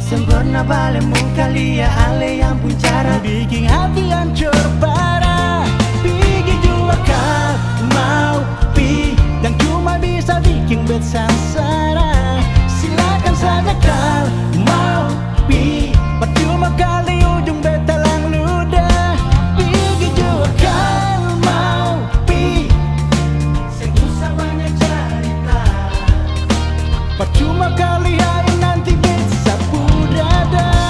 Sempurna balemu kali ya ale yang pun cara bikin hati hancur parah. Bikin jua kau mau pi dan cuma bisa bikin bet sengsara. Silakan saja kau mau pi, percuma kali ujung bet talang ludah. Bikin jua kau mau pi, Usah banyak cerita, percuma kali hari nanti bet sapu dada.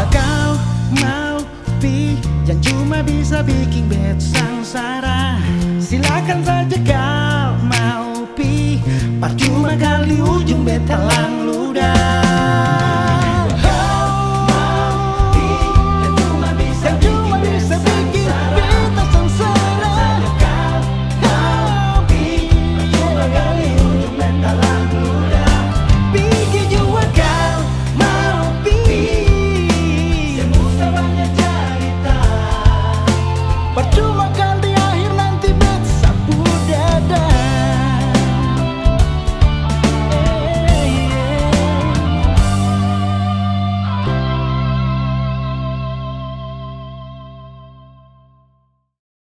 Kau mau pi yang cuma bisa bikin bet sengsara. Silakan saja kau mau pi, percuma kali ujung bet talang